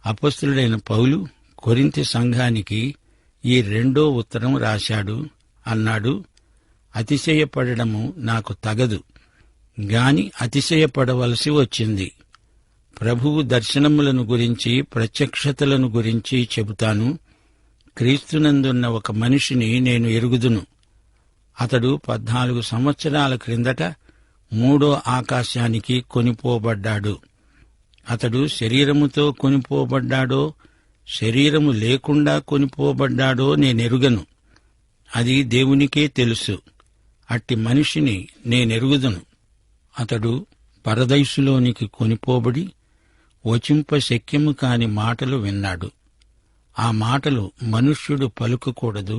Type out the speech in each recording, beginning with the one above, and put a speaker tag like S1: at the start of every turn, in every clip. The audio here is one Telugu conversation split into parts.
S1: అపొస్తలుడైన పౌలు కొరింథీ సంఘానికి ఈ 2వ ఉత్తరం రాశాడు. అన్నాడు, అతిశయపడడము నాకు తగదు, గాని అతిశయపడవలసి వచ్చింది. ప్రభువు దర్శనములను గురించి, ప్రత్యక్షతలను గురించి చెబుతాను. క్రీస్తునందున్న ఒక మనిషిని నేను ఎరుగుదును. అతడు 14 సంవత్సరాల క్రిందట 3వ ఆకాశానికి కొనిపోబడ్డాడు. అతడు శరీరముతో కొనిపోబడ్డాడో, శరీరము లేకుండా కొనిపోబడ్డాడో నేనెరుగను. అది దేవునికే తెలుసు. అట్టి మనిషిని నేనెరుగుదును. అతడు పరదైసులోనికి కొనిపోబడి వచింపశక్యము కాని మాటలు విన్నాడు. ఆ మాటలు మనుష్యుడు పలుకకూడదు.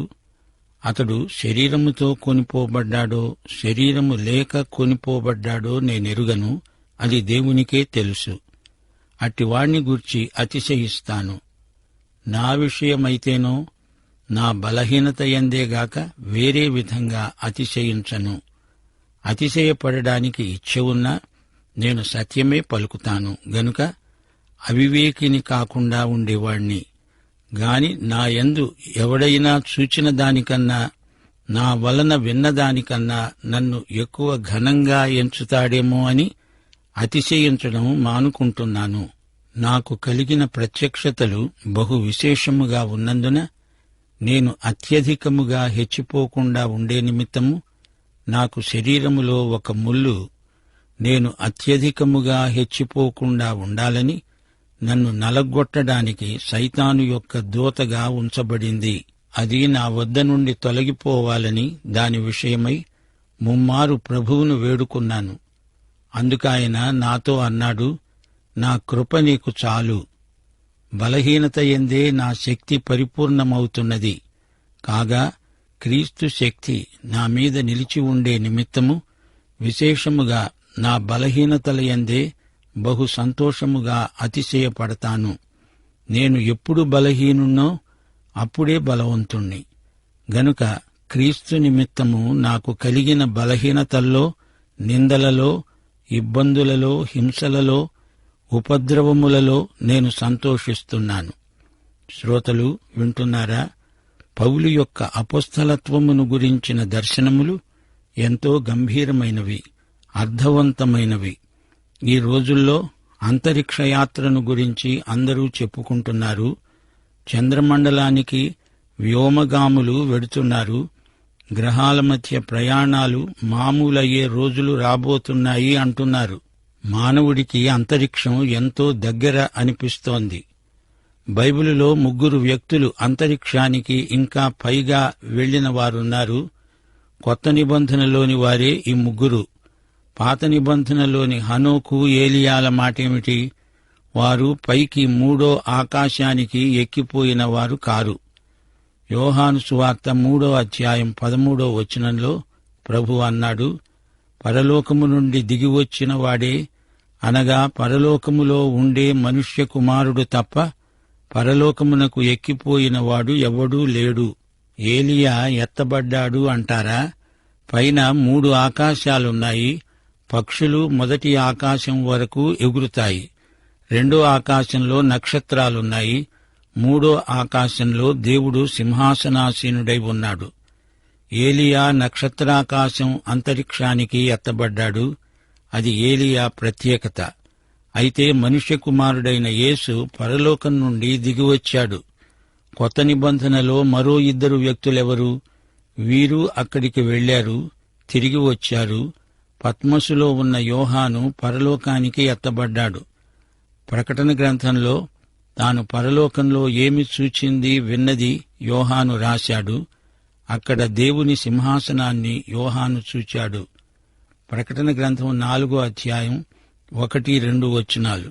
S1: అతడు శరీరముతో కొనిపోబడ్డాడో, శరీరము లేక కొనిపోబడ్డాడో నేనెరుగను. అది దేవునికే తెలుసు. అట్టివాణ్ణి గూర్చి అతిశయిస్తాను. నా విషయమైతేనో నా బలహీనత యందేగాక వేరే విధంగా అతిశయించను. అతిశయపడడానికి ఇచ్చ ఉన్నా నేను సత్యమే పలుకుతాను గనుక అవివేకిని కాకుండా ఉండేవాణ్ణి. గాని నా యందు ఎవడైనా చూచిన దానికన్నా, నా వలన విన్నదానికన్నా నన్ను ఎక్కువ ఘనంగా ఎంచుతాడేమో అని అతిశయించడం మానుకుంటున్నాను. నాకు కలిగిన ప్రత్యక్షతలు బహు విశేషముగా ఉన్నందున నేను అత్యధికముగా హెచ్చిపోకుండా ఉండే నిమిత్తము నాకు శరీరములో ఒక ముల్లు నేను అత్యధికముగా హెచ్చిపోకుండా ఉండాలని నన్ను నలగొట్టడానికి సైతాను యొక్క దూతగా ఉంచబడింది. అది నా వద్ద నుండి తొలగిపోవాలని దాని విషయమై ముమ్మారు ప్రభువును వేడుకున్నాను. అందుకాయన నాతో అన్నాడు, నా కృప నీకు చాలు, బలహీనత యందే నా శక్తి పరిపూర్ణమవుతున్నది. కాగా క్రీస్తు శక్తి నా మీద నిలిచి ఉండే నిమిత్తము విశేషముగా నా బలహీనతల యందే బహు సంతోషముగా అతిశయపడతాను. నేను ఎప్పుడు బలహీనున్నో అప్పుడే బలవంతుణ్ణి. గనుక క్రీస్తు నిమిత్తము నాకు కలిగిన బలహీనతల్లో, నిందలలో, ఇబ్బందులలో, హింసలలో, ఉపద్రవములలో నేను సంతోషిస్తున్నాను. శ్రోతలు వింటున్నారా? పౌలు యొక్క అపొస్తలత్వమును గురించిన దర్శనములు ఎంతో గంభీరమైనవి, అర్థవంతమైనవి. ఈ రోజుల్లో అంతరిక్షయాత్రను గురించి అందరూ చెప్పుకుంటున్నారు. చంద్రమండలానికి వ్యోమగాములు వెడుతున్నారు. గ్రహాల మధ్య ప్రయాణాలు మామూలయ్యే రోజులు రాబోతున్నాయి అంటున్నారు. మానవుడికి అంతరిక్షం ఎంతో దగ్గర అనిపిస్తోంది. బైబిలులో 3 వ్యక్తులు అంతరిక్షానికి ఇంకా పైగా వెళ్లిన వారున్నారు. కొత్త నిబంధనలోని వారే ఈ 3. పాత నిబంధనలోని హనోకు, ఏలియాల మాటేమిటి? వారు పైకి 3వ ఆకాశానికి ఎక్కిపోయిన వారు కారు. యోహాను సువార్త 3వ అధ్యాయం 13వ వచనంలో ప్రభు అన్నాడు, పరలోకము నుండి దిగివచ్చిన వాడే, అనగా పరలోకములో ఉండే మనుష్య కుమారుడు తప్ప పరలోకమునకు ఎక్కిపోయిన వాడు ఎవడూ లేడు. ఏలియా ఎత్తబడ్డాడు అంటారా? పైన 3 ఆకాశాలున్నాయి. పక్షులు మొదటి ఆకాశం వరకు ఎగురుతాయి. 2వ ఆకాశంలో నక్షత్రాలున్నాయి. 3వ ఆకాశంలో దేవుడు సింహాసనాసీనుడై ఉన్నాడు. ఏలియా నక్షత్రాకాశం అంతరిక్షానికి ఎత్తబడ్డాడు. అది ఏలియా ప్రత్యేకత. అయితే మనుష్య కుమారుడైన యేసు పరలోకం నుండి దిగివచ్చాడు. కొత్త నిబంధనలో మరో 2 వ్యక్తులెవరు? వీరు అక్కడికి వెళ్లారు, తిరిగి వచ్చారు. పత్మసులో ఉన్న యోహాను పరలోకానికి ఎత్తబడ్డాడు. ప్రకటన గ్రంథంలో తాను పరలోకంలో ఏమి చూచింది, విన్నది యోహాను రాశాడు. అక్కడ దేవుని సింహాసనాన్ని యోహాను చూచాడు. ప్రకటన గ్రంథం 4వ అధ్యాయం 1-2 వచనాలు.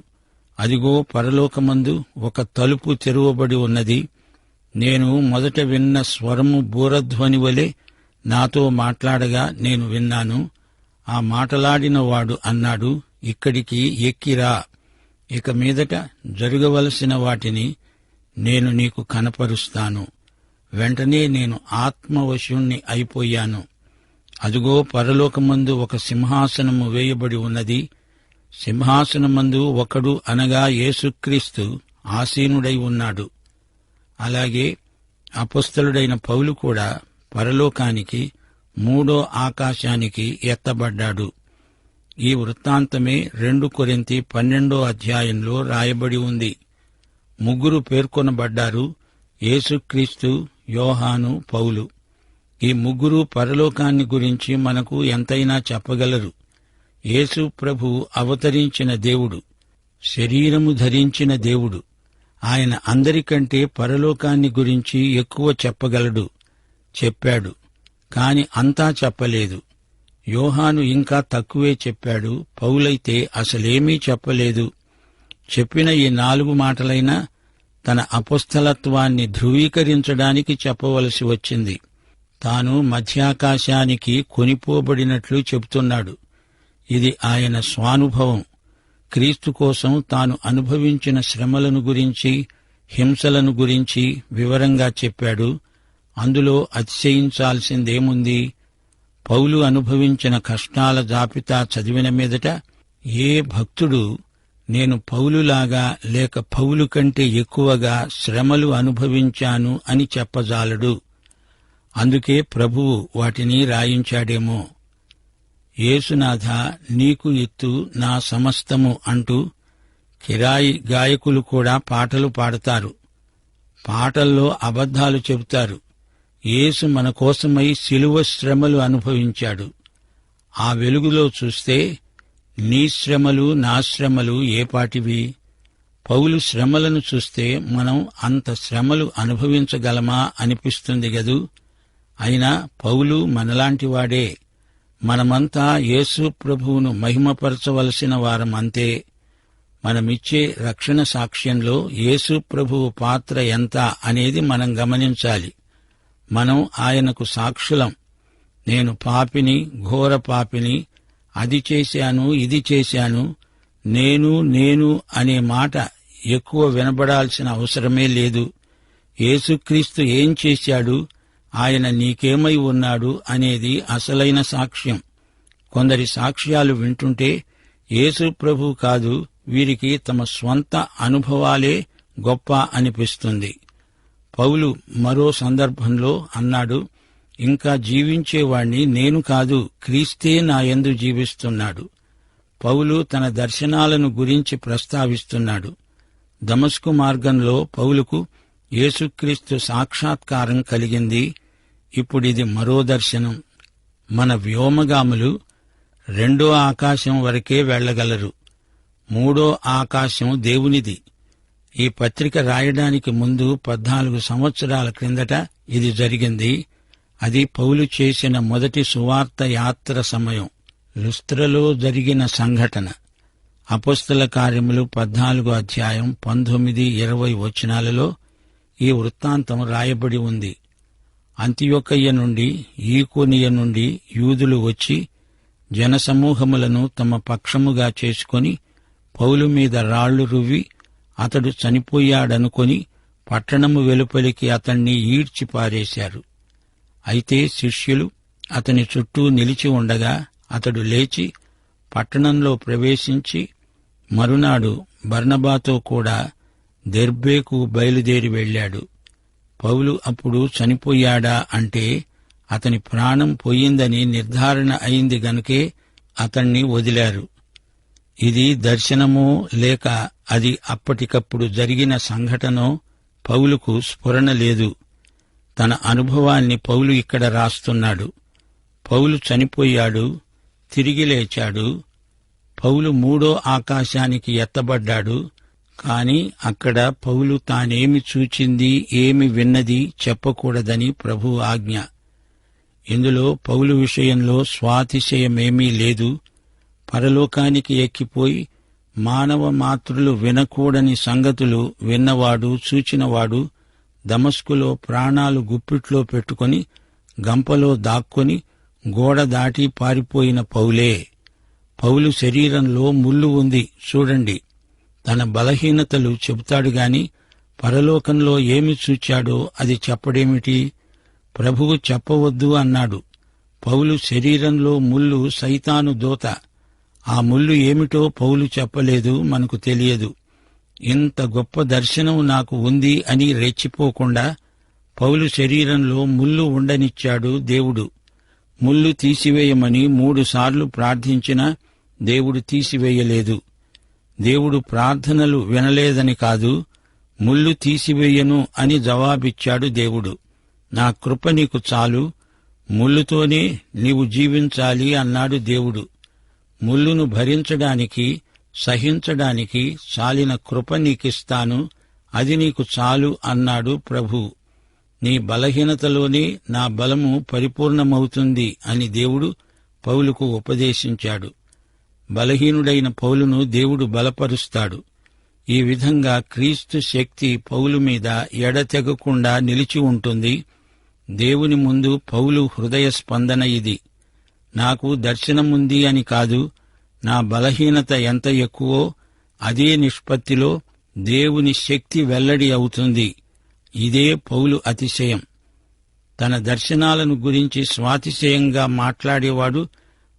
S1: అదిగో, పరలోకమందు ఒక తలుపు తెరువబడి ఉన్నది. నేను మొదట విన్న స్వరము బూరధ్వని వలె నాతో మాట్లాడగా నేను విన్నాను. ఆ మాటలాడిన వాడు అన్నాడు, ఇక్కడికి ఎక్కిరా, ఇక మీదట జరగవలసిన వాటిని నేను నీకు కనపరుస్తాను. వెంటనే నేను ఆత్మవశుణ్ణి అయిపోయాను. అదుగో, పరలోకమందు ఒక సింహాసనము వేయబడి ఉన్నది. సింహాసనమందు ఒకడు, అనగా యేసుక్రీస్తు ఆసీనుడై ఉన్నాడు. అలాగే అపొస్తలుడైన పౌలు కూడా పరలోకానికి, మూడో ఆకాశానికి ఎత్తబడ్డాడు. ఈ వృత్తాంతమే 2 కొరింథీ 12వ అధ్యాయంలో రాయబడి ఉంది. 3 పేర్కొనబడ్డారు: యేసుక్రీస్తు, యోహాను, పౌలు. ఈ 3 పరలోకాన్ని గురించి మనకు ఎంతైనా చెప్పగలరు. యేసు ప్రభు అవతరించిన దేవుడు, శరీరము ధరించిన దేవుడు. ఆయన అందరికంటే పరలోకాన్ని గురించి ఎక్కువ చెప్పగలడు, చెప్పాడు. కాని అంతా చెప్పలేదు. యోహాను ఇంకా తక్కువే చెప్పాడు. పౌలైతే అసలేమీ చెప్పలేదు. చెప్పిన ఈ 4 మాటలైనా తన అపొస్తలత్వాన్ని ధృవీకరించడానికి చెప్పవలసి వచ్చింది. తాను మధ్యాకాశానికి కొనిపోబడినట్లు చెబుతున్నాడు. ఇది ఆయన స్వానుభవం. క్రీస్తు కోసం తాను అనుభవించిన శ్రమలను గురించి, హింసలను గురించి వివరంగా చెప్పాడు. అందులో అతిశయించాల్సిందేముంది? పౌలు అనుభవించిన కష్టాల జాబితా చదివిన మీదట ఏ భక్తుడు నేను పౌలులాగా లేక పౌలు కంటే ఎక్కువగా శ్రమలు అనుభవించాను అని చెప్పజాలడు. అందుకే ప్రభువు వాటిని రాయించాడేమో. యేసునాథ, నీకు ఇత్తు నా సమస్తము అంటూ కిరాయి గాయకులు కూడా పాటలు పాడతారు. పాటల్లో అబద్ధాలు చెబుతారు. యేసు మన కోసమై శిలువ శ్రమలు అనుభవించాడు. ఆ వెలుగులో చూస్తే నీ శ్రమలు, నా శ్రమలు ఏపాటివి? పౌలు శ్రమలను చూస్తే మనం అంత శ్రమలు అనుభవించగలమా అనిపిస్తుంది గదూ. అయినా పౌలు మనలాంటివాడే. మనమంతా యేసు ప్రభువును మహిమపరచవలసిన వారమంతే. మనమిచ్చే రక్షణ సాక్ష్యంలో యేసు ప్రభువు పాత్ర ఎంత అనేది మనం గమనించాలి. మనం ఆయనకు సాక్షులం. నేను పాపిని, ఘోర పాపిని, అది చేశాను, ఇది చేశాను, నేను అనే మాట ఎక్కువ వినబడాల్సిన అవసరమే లేదు. యేసుక్రీస్తు ఏం చేశాడు, ఆయన నీకేమై ఉన్నాడు అనేది అసలైన సాక్ష్యం. కొందరి సాక్ష్యాలు వింటుంటే యేసు ప్రభు కాదు, వీరికి తమ స్వంత అనుభవాలే గొప్ప అనిపిస్తుంది. పౌలు మరో సందర్భంలో అన్నాడు, ఇంకా జీవించేవాణ్ణి నేను కాదు, క్రీస్తే నాయందు జీవిస్తున్నాడు. పౌలు తన దర్శనాలను గురించి ప్రస్తావిస్తున్నాడు. దమస్కు మార్గంలో పౌలుకు యేసుక్రీస్తు సాక్షాత్కారం కలిగింది. ఇప్పుడిది మరో దర్శనం. మన వ్యోమగాములు 2వ ఆకాశం వరకే వెళ్లగలరు. 3వ ఆకాశం దేవునిది. ఈ పత్రిక రాయడానికి ముందు 14 సంవత్సరాల క్రిందట ఇది జరిగింది. అది పౌలు చేసిన మొదటి సువార్త యాత్ర సమయం. లుస్త్రలో జరిగిన సంఘటన. అపొస్తల కార్యములు 14వ అధ్యాయం 19, 20 వచనాలలో ఈ వృత్తాంతం రాయబడి ఉంది. అంతియొకయ్య నుండి, ఈకొనియ నుండి యూదులు వచ్చి జనసమూహములను తమ పక్షముగా చేసుకొని పౌలు మీద రాళ్లు రువ్వి అతడు చనిపోయాడనుకొని పట్టణము వెలుపలికి అతణ్ణి ఈడ్చిపారేశారు. అయితే శిష్యులు అతని చుట్టూ నిలిచి ఉండగా అతడు లేచి పట్టణంలో ప్రవేశించి మరునాడు బర్నబాతో కూడా దెర్బేకు బయలుదేరి వెళ్లాడు. పౌలు అప్పుడు చనిపోయాడా అంటే అతని ప్రాణం పోయిందని నిర్ధారణ అయింది గనుకే అతణ్ణి వదిలారు. ఇది దర్శనమో లేక అది అప్పటికప్పుడు జరిగిన సంఘటనో పౌలుకు స్ఫురణ లేదు. తన అనుభవాన్ని పౌలు ఇక్కడ రాస్తున్నాడు. పౌలు చనిపోయాడు, తిరిగి లేచాడు. పౌలు 3వ ఆకాశానికి ఎత్తబడ్డాడు. కాని అక్కడ పౌలు తానేమి చూచింది, ఏమి విన్నది చెప్పకూడదని ప్రభువు ఆజ్ఞ. ఇందులో పౌలు విషయంలో స్వాతిశయమేమీ లేదు. పరలోకానికి ఎక్కిపోయి మానవ మాతృలు వినకూడని సంగతులు విన్నవాడు, చూచినవాడు, దమస్కులో ప్రాణాలు గుప్పిట్లో పెట్టుకొని గంపలో దాక్కొని గోడ దాటి పారిపోయిన పౌలే. పౌలు శరీరంలో ముళ్ళు ఉంది చూడండి. తన బలహీనతలు చెబుతాడు గాని పరలోకంలో ఏమి చూచాడో అది చెప్పడేమిటి? ప్రభువు చెప్పవద్దు అన్నాడు. పౌలు శరీరంలో ముళ్ళు సైతాను దూత. ఆ ముళ్ళు ఏమిటో పౌలు చెప్పలేదు, మనకు తెలియదు. ఇంత గొప్ప దర్శనం నాకు ఉంది అని రెచ్చిపోకుండా పౌలు శరీరంలో ముల్లు ఉండనిచ్చాడు దేవుడు. ముల్లు తీసివేయమని 3 సార్లు ప్రార్థించినా దేవుడు తీసివేయలేదు. దేవుడు ప్రార్థనలు వినలేదని కాదు, ముల్లు తీసివేయను అని జవాబిచ్చాడు దేవుడు. నా కృప నీకు చాలు, ముల్లుతోనే నీవు జీవించాలి అన్నాడు దేవుడు. ముల్లును భరించడానికి, సహించడానికి చాలిన కృప నీకిస్తాను, అది నీకు చాలు అన్నాడు ప్రభు. నీ బలహీనతలోనే నా బలము పరిపూర్ణమవుతుంది అని దేవుడు పౌలుకు ఉపదేశించాడు. బలహీనుడైన పౌలును దేవుడు బలపరుస్తాడు. ఈ విధంగా క్రీస్తు శక్తి పౌలు మీద ఎడతెగకుండా నిలిచి ఉంటుంది. దేవుని ముందు పౌలు హృదయ స్పందన ఇది. నాకు దర్శనముంది అని కాదు, నా బలహీనత ఎంత ఎక్కువో అదే నిష్పత్తిలో దేవుని శక్తి వెల్లడి అవుతుంది. ఇదే పౌలు అతిశయం. తన దర్శనాలను గురించి స్వాతిశయంగా మాట్లాడేవాడు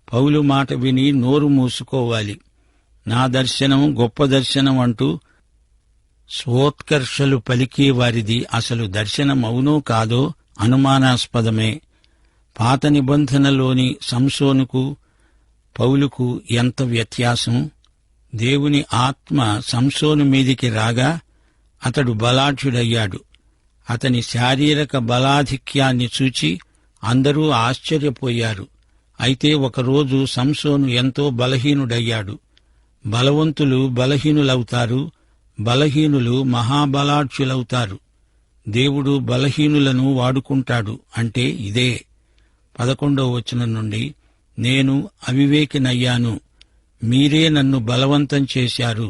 S1: పౌలు మాట విని నోరు మూసుకోవాలి. నా దర్శనం గొప్ప దర్శనం అంటూ స్వోత్కర్షలు పలికే వారిది అసలు దర్శనమవునో కాదో అనుమానాస్పదమే. పాత నిబంధనలోని సంసోనుకు పౌలుకు ఎంత వ్యత్యాసం! దేవుని ఆత్మ సంసోను మీదికి రాగా అతడు బలాఢ్యుడయ్యాడు. అతని శారీరక బలాధిక్యాన్ని చూచి అందరూ ఆశ్చర్యపోయారు. అయితే ఒకరోజు సంసోను ఎంతో బలహీనుడయ్యాడు. బలవంతులు బలహీనులవుతారు, బలహీనులు మహాబలాఢ్యులవుతారు. దేవుడు బలహీనులను వాడుకుంటాడు అంటే ఇదే. 11వ వచనం నుండి, నేను అవివేకినయ్యాను, మీరే నన్ను బలవంతం చేశారు.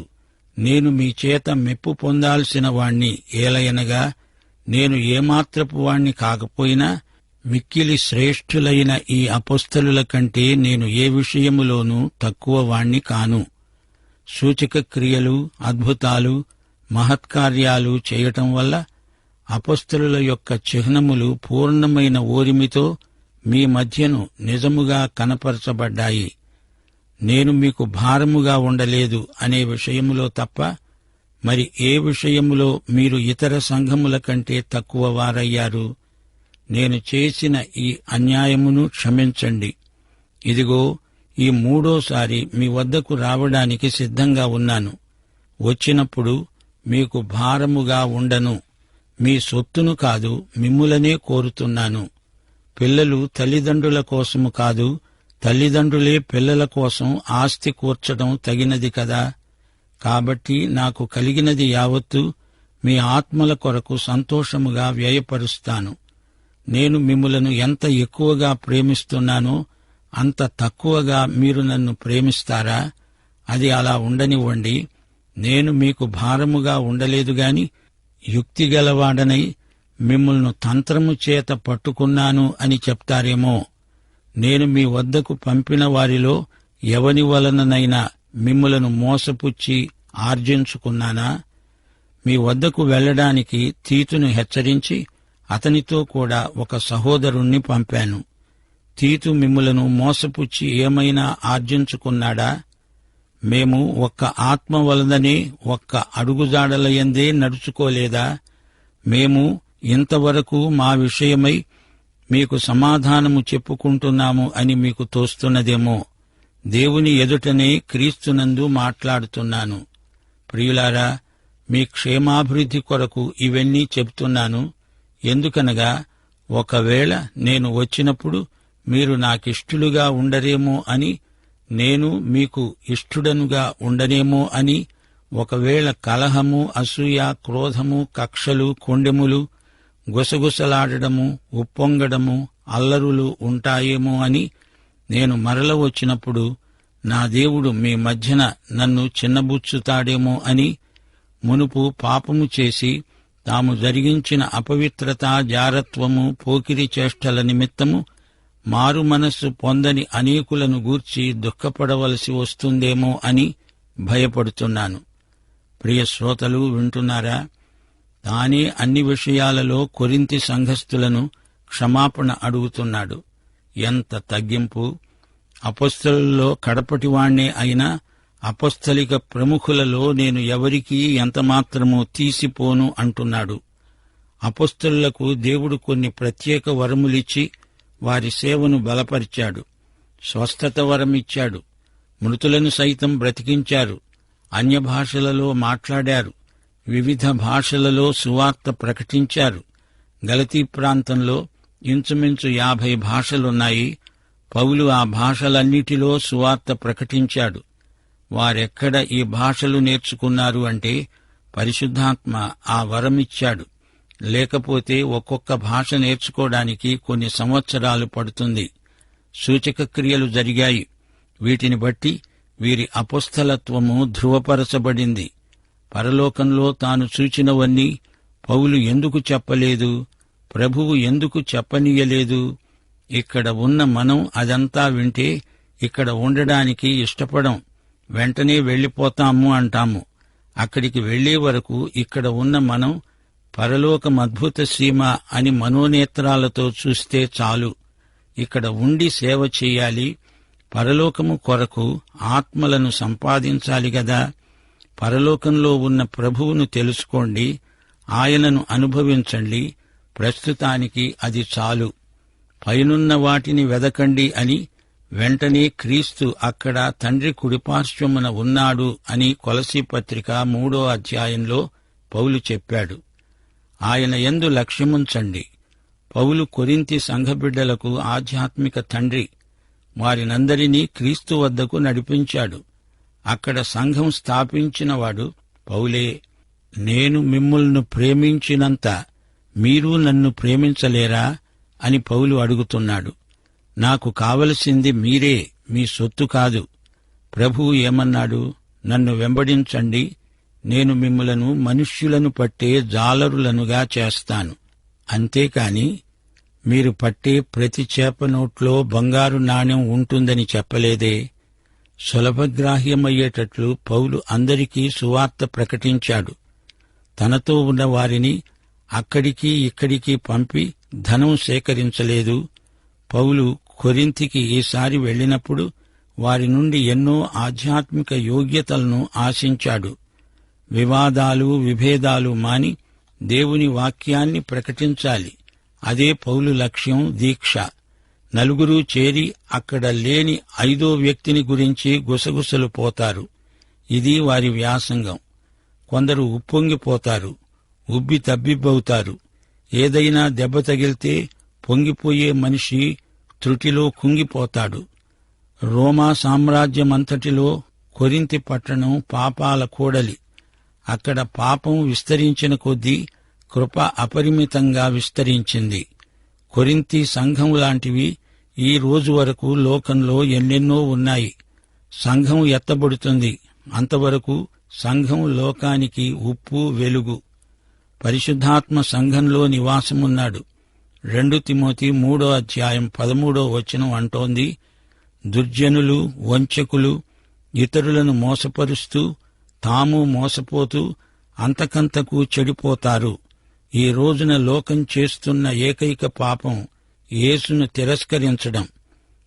S1: నేను మీ చేత మెప్పు పొందాల్సిన వాణ్ణి, ఏలయనగా నేను ఏమాత్రపు వాణ్ణి కాకపోయినా మిక్కిలి శ్రేష్ఠులైన ఈ అపొస్తలుల కంటే నేను ఏ విషయములోనూ తక్కువ వాణ్ణి కాను. సూచక క్రియలు, అద్భుతాలు, మహత్కార్యాలు చేయటం వల్ల అపొస్తలుల యొక్క చిహ్నములు పూర్ణమైన ఓరిమితో మీ మధ్యను నిజముగా కనపరచబడ్డాయి. నేను మీకు భారముగా ఉండలేదు అనే విషయములో తప్ప మరి ఏ విషయములో మీరు ఇతర సంఘముల కంటే తక్కువ వారయ్యారు? నేను చేసిన ఈ అన్యాయమును క్షమించండి. ఇదిగో, ఈ 3వ మీ వద్దకు రావడానికి సిద్ధంగా ఉన్నాను. వచ్చినప్పుడు మీకు భారముగా ఉండను. మీ సొత్తును కాదు, మిమ్ములనే కోరుతున్నాను. పిల్లలు తల్లిదండ్రుల కోసము కాదు, తల్లిదండ్రులే పిల్లల కోసం ఆస్తి కూర్చడం తగినది కదా. కాబట్టి నాకు కలిగినది యావత్తు మీ ఆత్మల కొరకు సంతోషముగా వ్యయపరుస్తాను. నేను మిమ్ములను ఎంత ఎక్కువగా ప్రేమిస్తున్నానో అంత తక్కువగా మీరు నన్ను ప్రేమిస్తారా? అది అలా ఉండనివ్వండి. నేను మీకు భారముగా ఉండలేదు గాని యుక్తిగలవాడనై మిమ్మల్ని తంత్రము చేత పట్టుకున్నాను అని చెప్తారేమో. నేను మీ వద్దకు పంపిన వారిలో ఎవని వలననైనా మిమ్ములను మోసపుచ్చి ఆర్జించుకున్నానా? మీ వద్దకు వెళ్లడానికి తీతును హెచ్చరించి అతనితో కూడా ఒక సహోదరుణ్ణి పంపాను. తీతు మిమ్ములను మోసపుచ్చి ఏమైనా ఆర్జించుకున్నాడా? మేము ఒక్క ఆత్మ వలననే ఒక్క అడుగుజాడలయందే నడుచుకోలేదా? మేము ఇంతవరకు మా విషయమై మీకు సమాధానము చెప్పుకుంటున్నాము అని మీకు తోస్తున్నదేమో. దేవుని ఎదుటనే క్రీస్తునందు మాట్లాడుతున్నాను. ప్రియులారా, మీ క్షేమాభివృద్ధి కొరకు ఇవన్నీ చెబుతున్నాను. ఎందుకనగా ఒకవేళ నేను వచ్చినప్పుడు మీరు నాకిష్టులుగా ఉండరేమో అని, నేను మీకు ఇష్టుడనుగా ఉండనేమో అని, ఒకవేళ కలహము, అసూయ, క్రోధము, కక్షలు, కొండెములు, గుసగుసలాడడము, ఉప్పొంగడము, అల్లరులు ఉంటాయేమో అని, నేను మరల వచ్చినప్పుడు నా దేవుడు మీ మధ్యన నన్ను చిన్నబుచ్చుతాడేమో అని, మునుపు పాపము చేసి తాము జరిగించిన అపవిత్రత, జారత్వము, పోకిరి చేష్టల నిమిత్తము మారు మనస్సు పొందని అనేకులను గూర్చి దుఃఖపడవలసి వస్తుందేమో అని భయపడుతున్నాను. ప్రియ శ్రోతలు, వింటున్నారా? తానే అన్ని విషయాలలో కొరింథీ సంఘస్థులను క్షమాపణ అడుగుతున్నాడు. ఎంత తగ్గింపు! అపొస్తలుల్లో కడపటివాణ్ణే అయినా అపొస్తలిక ప్రముఖులలో నేను ఎవరికీ ఎంతమాత్రమూ తీసిపోను అంటున్నాడు. అపొస్తలులకు దేవుడు కొన్ని ప్రత్యేక వరములిచ్చి వారి సేవను బలపరిచాడు. స్వస్థత వరమిచ్చాడు. మృతులను సైతం బ్రతికించారు. అన్యభాషలలో మాట్లాడారు. వివిధ భాషలలో సువార్త ప్రకటించారు. గలతీ ప్రాంతంలో ఇంచుమించు 50 భాషలున్నాయి. పౌలు ఆ భాషలన్నిటిలో సువార్త ప్రకటించాడు. వారెక్కడ ఈ భాషలు నేర్చుకున్నారు అంటే పరిశుద్ధాత్మ ఆ వరమిచ్చాడు. లేకపోతే ఒక్కొక్క భాష నేర్చుకోవడానికి కొన్ని సంవత్సరాలు పడుతుంది. సూచక క్రియలు జరిగాయి. వీటిని బట్టి వీరి అపొస్తలత్వము ధృవపరచబడింది. పరలోకంలో తాను చూచినవన్నీ పౌలు ఎందుకు చెప్పలేదు? ప్రభువు ఎందుకు చెప్పనీయలేదు? ఇక్కడ ఉన్న మనం అదంతా వింటే ఇక్కడ ఉండడానికి ఇష్టపడం. వెంటనే వెళ్లిపోతాము అంటాము. అక్కడికి వెళ్లే వరకు ఇక్కడ ఉన్న మనం పరలోకమద్భుత సీమ అని మనోనేత్రాలతో చూస్తే చాలు. ఇక్కడ ఉండి సేవ చెయ్యాలి. పరలోకము కొరకు ఆత్మలను సంపాదించాలి గదా. పరలోకంలో ఉన్న ప్రభువును తెలుసుకోండి, ఆయనను అనుభవించండి. ప్రస్తుతానికి అది చాలు. పైనున్న వాటిని వెదకండి అని వెంటనే క్రీస్తు అక్కడ తండ్రి కుడిపార్శ్వమున ఉన్నాడు అని కొలసీ పత్రిక 3వ అధ్యాయంలో పౌలు చెప్పాడు. ఆయన యందు లక్ష్యముంచండి. పౌలు కొరింథీ సంఘబిడ్డలకు ఆధ్యాత్మిక తండ్రి. వారినందరినీ క్రీస్తు వద్దకు నడిపించాడు. అక్కడ సంఘం స్థాపించినవాడు పౌలే. నేను మిమ్ములను ప్రేమించినంత మీరు నన్ను ప్రేమించలేరా అని పౌలు అడుగుతున్నాడు. నాకు కావలసింది మీరే, మీ సొత్తు కాదు. ప్రభువు ఏమన్నాడు? నన్ను వెంబడించండి, నేను మిమ్ములను మనుష్యులను పట్టే జాలరులనుగా చేస్తాను. అంతేకాని మీరు పట్టే ప్రతి చేప నోట్లో బంగారు నాణెం ఉంటుందని చెప్పలేదే. సులభగ్రాహ్యమయ్యేటట్లు పౌలు అందరికీ సువార్త ప్రకటించాడు. తనతో ఉన్న వారిని అక్కడికి ఇక్కడికి పంపి ధనం సేకరించలేదు. పౌలు కొరింథీకి ఈసారి వెళ్లినప్పుడు వారి నుండి ఎన్నో ఆధ్యాత్మిక యోగ్యతలను ఆశించాడు. వివాదాలు, విభేదాలు మాని దేవుని వాక్యాన్ని ప్రకటించాలి. అదే పౌలు లక్ష్యం, దీక్ష. నలుగురు చేరి అక్కడ లేని 5వ వ్యక్తిని గురించి గుసగుసలు పోతారు. ఇది వారి వ్యాసంగం. కొందరు ఉప్పొంగిపోతారు, ఉబ్బి తబ్బిబ్బవుతారు. ఏదైనా దెబ్బ తగిలితే పొంగిపోయే మనిషి త్రుటిలో కుంగిపోతాడు. రోమా సామ్రాజ్యమంతటిలో కొరింథీ పట్టణం పాపాల కూడలి. అక్కడ పాపం విస్తరించిన కొద్దీ కృప అపరిమితంగా విస్తరించింది. కొరింథీ సంఘం లాంటివి ఈ రోజు వరకు లోకంలో ఎన్నెన్నో ఉన్నాయి. సంఘం ఎత్తబడుతుంది. అంతవరకు సంఘం లోకానికి ఉప్పు, వెలుగు. పరిశుద్ధాత్మ సంఘంలో నివాసమున్నాడు. 2 తిమోతి 3వ అధ్యాయం 13వ వచనం అంటోంది, దుర్జనులు, వంచకులు, ఇతరులను మోసపరుస్తూ తాము మోసపోతూ అంతకంతకు చెడిపోతారు. ఈ రోజున లోకం చేస్తున్న ఏకైక పాపం యేసును తిరస్కరించడం.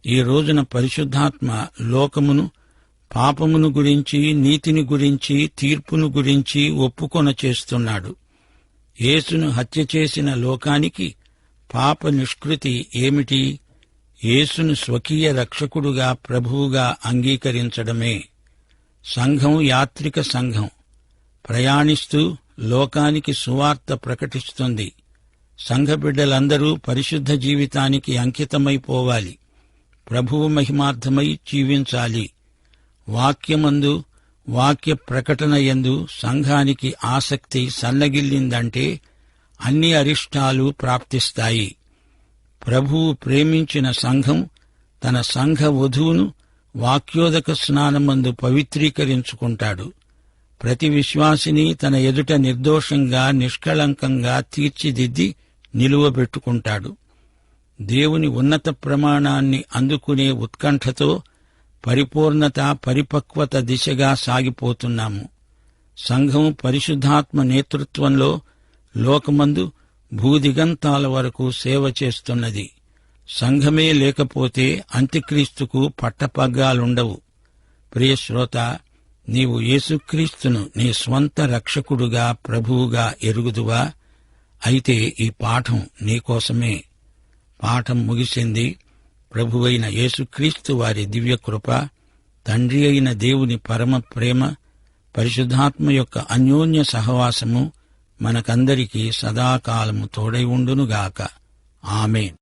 S1: ఈ రోజున పరిశుద్ధాత్మ లోకమును, పాపమును గురించి, నీతిని గురించి, తీర్పును గురించి ఒప్పుకొన చేస్తున్నాడు. యేసును హత్య చేసిన లోకానికి పాప నిష్కృతి ఏమిటి? యేసును స్వకీయ రక్షకుడుగా, ప్రభువుగా అంగీకరించడమే. సంఘం యాత్రిక సంఘం. ప్రయాణిస్తూ లోకానికి సువార్త ప్రకటిస్తుంది. సంఘబిడ్డలందరూ పరిశుద్ధ జీవితానికి అంకితమైపోవాలి. ప్రభువు మహిమార్థమై జీవించాలి. వాక్యమందు, వాక్య ప్రకటనయందు సంఘానికి ఆసక్తి సన్నగిల్లిందంటే అన్ని అరిష్టాలు ప్రాప్తిస్తాయి. ప్రభువు ప్రేమించిన సంఘం తన సంఘ వధువును వాక్యోదక స్నానమందు పవిత్రీకరించుకుంటాడు. ప్రతి విశ్వాసిని తన ఎదుట నిర్దోషంగా, నిష్కళంకంగా తీర్చిదిద్ది నిలువబెట్టుకుంటాడు. దేవుని ఉన్నత ప్రమాణాన్ని అందుకునే ఉత్కంఠతో పరిపూర్ణత, పరిపక్వత దిశగా సాగిపోతున్నాము. సంఘం పరిశుద్ధాత్మ నేతృత్వంలో లోకమందు భూదిగంతాల వరకు సేవ చేస్తున్నది. సంఘమే లేకపోతే అంత్యక్రీస్తుకు పట్టపగ్గాలుండవు. ప్రియశ్రోత, నీవు యేసుక్రీస్తును నీ స్వంత రక్షకుడుగా ప్రభువుగా ఎరుగుదువా? అయితే ఈ పాఠం నీకోసమే. పాఠం ముగిసింది. ప్రభువైన యేసుక్రీస్తు వారి దివ్యకృప, తండ్రి అయిన దేవుని పరమ ప్రేమ, పరిశుద్ధాత్మ యొక్క అన్యోన్య సహవాసము మనకందరికీ సదాకాలము తోడై ఉండునుగాక. ఆమేన్.